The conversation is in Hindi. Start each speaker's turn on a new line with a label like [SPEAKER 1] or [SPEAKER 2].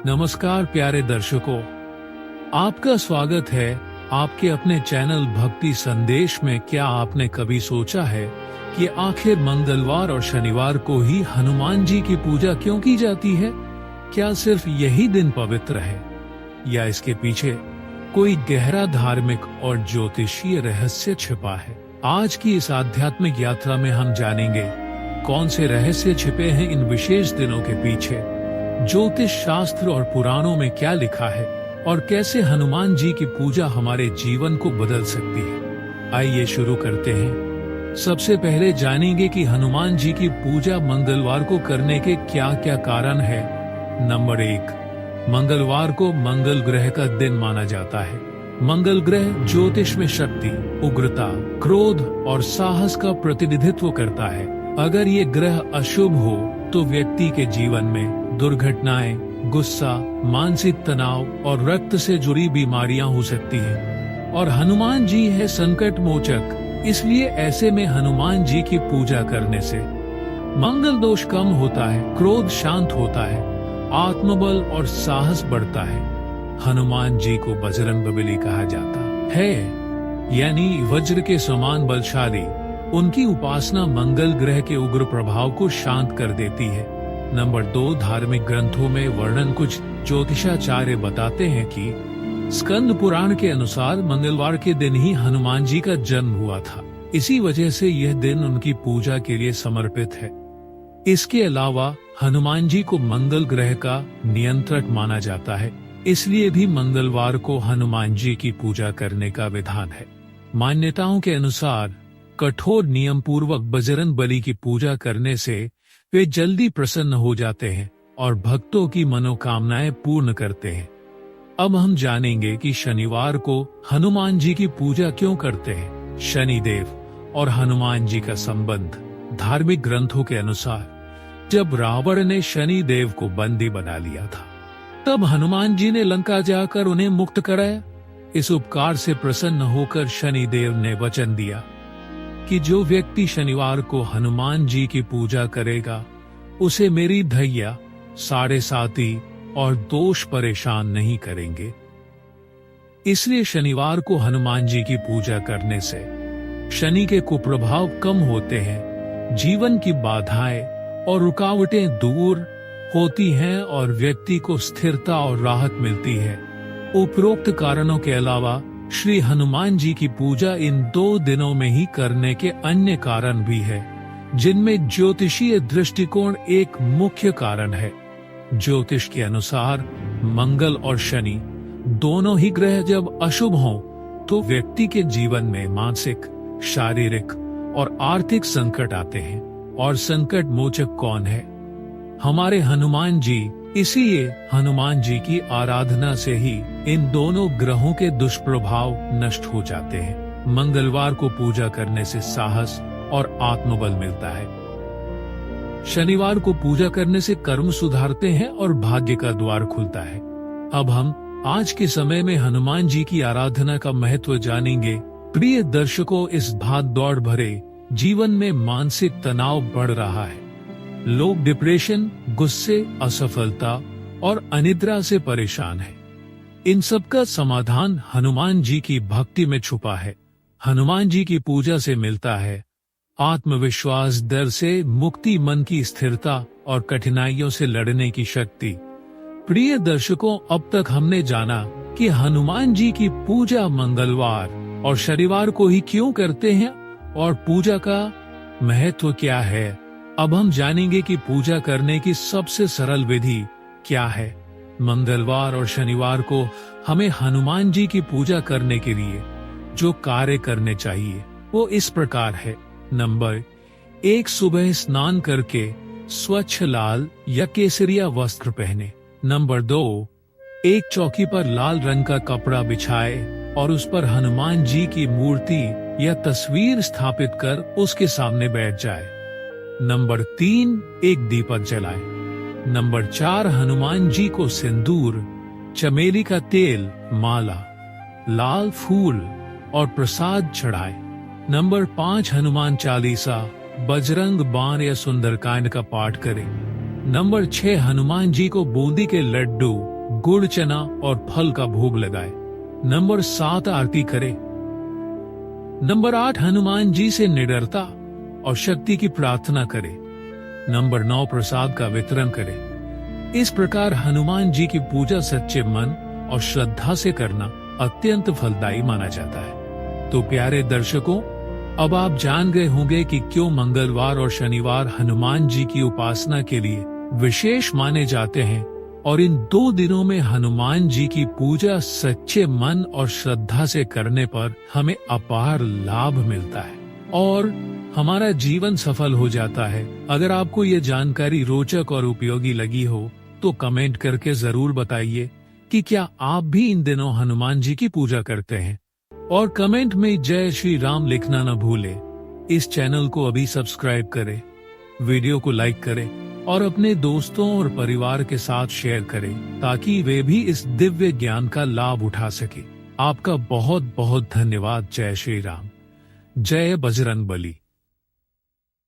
[SPEAKER 1] नमस्कार प्यारे दर्शकों, आपका स्वागत है आपके अपने चैनल भक्ति संदेश में। क्या आपने कभी सोचा है कि आखिर मंगलवार और शनिवार को ही हनुमान जी की पूजा क्यों की जाती है? क्या सिर्फ यही दिन पवित्र है या इसके पीछे कोई गहरा धार्मिक और ज्योतिषीय रहस्य छिपा है? आज की इस आध्यात्मिक यात्रा में हम जानेंगे कौन से रहस्य छिपे हैं इन विशेष दिनों के पीछे, ज्योतिष शास्त्र और पुराणों में क्या लिखा है और कैसे हनुमान जी की पूजा हमारे जीवन को बदल सकती है। आइए शुरू करते हैं। सबसे पहले जानेंगे कि हनुमान जी की पूजा मंगलवार को करने के क्या क्या कारण है। नंबर 1, मंगलवार को मंगल ग्रह का दिन माना जाता है। मंगल ग्रह ज्योतिष में शक्ति, उग्रता, क्रोध और साहस का प्रतिनिधित्व करता है। अगर ये ग्रह अशुभ हो तो व्यक्ति के जीवन में दुर्घटनाएं, गुस्सा, मानसिक तनाव और रक्त से जुड़ी बीमारियां हो सकती हैं। और हनुमान जी है संकट मोचक, इसलिए ऐसे में हनुमान जी की पूजा करने से मंगल दोष कम होता है, क्रोध शांत होता है, आत्मबल और साहस बढ़ता है। हनुमान जी को बजरंगबली कहा जाता है, यानी वज्र के समान बलशाली। उनकी उपासना मंगल ग्रह के उग्र प्रभाव को शांत कर देती है। नंबर 2, धार्मिक ग्रंथों में वर्णन कुछ ज्योतिषाचार्य बताते हैं कि स्कंद पुराण के अनुसार मंगलवार के दिन ही हनुमान जी का जन्म हुआ था। इसी वजह से यह दिन उनकी पूजा के लिए समर्पित है। इसके अलावा हनुमान जी को मंगल ग्रह का नियंत्रक माना जाता है, इसलिए भी मंगलवार को हनुमान जी की पूजा करने का विधान है। मान्यताओं के अनुसार कठोर नियम पूर्वक बजरंगबली की पूजा करने से वे जल्दी प्रसन्न हो जाते हैं और भक्तों की मनोकामनाएं पूर्ण करते हैं। अब हम जानेंगे कि शनिवार को हनुमान जी की पूजा क्यों करते हैं। शनिदेव और हनुमान जी का संबंध। धार्मिक ग्रंथों के अनुसार जब रावण ने शनि देव को बंदी बना लिया था, तब हनुमान जी ने लंका जाकर उन्हें मुक्त कराया। इस उपकार से प्रसन्न होकर शनिदेव ने वचन दिया कि जो व्यक्ति शनिवार को हनुमान जी की पूजा करेगा उसे मेरी धैया, साढ़े साती और दोष परेशान नहीं करेंगे। इसलिए शनिवार को हनुमान जी की पूजा करने से शनि के कुप्रभाव कम होते हैं, जीवन की बाधाएं और रुकावटें दूर होती हैं और व्यक्ति को स्थिरता और राहत मिलती है। उपरोक्त कारणों के अलावा श्री हनुमान जी की पूजा इन 2 दिनों में ही करने के अन्य कारण भी है, जिनमें ज्योतिषीय दृष्टिकोण एक मुख्य कारण है। ज्योतिष के अनुसार मंगल और शनि दोनों ही ग्रह जब अशुभ हों तो व्यक्ति के जीवन में मानसिक, शारीरिक और आर्थिक संकट आते हैं। और संकट मोचक कौन है? हमारे हनुमान जी। इसीलिए हनुमान जी की आराधना से ही इन दोनों ग्रहों के दुष्प्रभाव नष्ट हो जाते हैं। मंगलवार को पूजा करने से साहस और आत्मबल मिलता है। शनिवार को पूजा करने से कर्म सुधारते हैं और भाग्य का द्वार खुलता है। अब हम आज के समय में हनुमान जी की आराधना का महत्व जानेंगे। प्रिय दर्शकों, इस भाग दौड़ भरे जीवन में मानसिक तनाव बढ़ रहा है। लोग डिप्रेशन, गुस्से, असफलता और अनिद्रा से परेशान हैं। इन सब का समाधान हनुमान जी की भक्ति में छुपा है। हनुमान जी की पूजा से मिलता है आत्मविश्वास, डर से मुक्ति, मन की स्थिरता और कठिनाइयों से लड़ने की शक्ति। प्रिय दर्शकों, अब तक हमने जाना कि हनुमान जी की पूजा मंगलवार और शनिवार को ही क्यों करते हैं और पूजा का महत्व क्या है। अब हम जानेंगे कि पूजा करने की सबसे सरल विधि क्या है। मंगलवार और शनिवार को हमें हनुमान जी की पूजा करने के लिए जो कार्य करने चाहिए वो इस प्रकार है। नंबर 1, सुबह स्नान करके स्वच्छ लाल या केसरिया वस्त्र पहने। नंबर 2, एक चौकी पर लाल रंग का कपड़ा बिछाए और उस पर हनुमान जी की मूर्ति या तस्वीर स्थापित कर उसके सामने बैठ जाए। नंबर 3, एक दीपक जलाए। नंबर 4, हनुमान जी को सिंदूर, चमेली का तेल, माला, लाल फूल और प्रसाद चढ़ाए। नंबर 5, हनुमान चालीसा, बजरंग बाण या सुंदरकांड का पाठ करें। नंबर 6, हनुमान जी को बूंदी के लड्डू गुड़, चना और फल का भोग लगाए। नंबर 7, आरती करें। नंबर 8, हनुमान जी से निडरता और शक्ति की प्रार्थना करें। नंबर 9, प्रसाद का वितरण करें। इस प्रकार हनुमान जी की पूजा सच्चे मन और श्रद्धा से करना अत्यंत फलदायी माना जाता है। तो प्यारे दर्शकों, अब आप जान गए होंगे कि क्यों मंगलवार और शनिवार हनुमान जी की उपासना के लिए विशेष माने जाते हैं, और इन 2 दिनों में हनुमान जी की पूजा सच्चे मन और श्रद्धा से करने पर हमें अपार लाभ मिलता है और हमारा जीवन सफल हो जाता है। अगर आपको ये जानकारी रोचक और उपयोगी लगी हो तो कमेंट करके जरूर बताइए कि क्या आप भी इन दिनों हनुमान जी की पूजा करते हैं, और कमेंट में जय श्री राम लिखना न भूलें। इस चैनल को अभी सब्सक्राइब करें, वीडियो को लाइक करें और अपने दोस्तों और परिवार के साथ शेयर करें ताकि वे भी इस दिव्य ज्ञान का लाभ उठा सके। आपका बहुत बहुत धन्यवाद। जय श्री राम, जय बजरंगबली।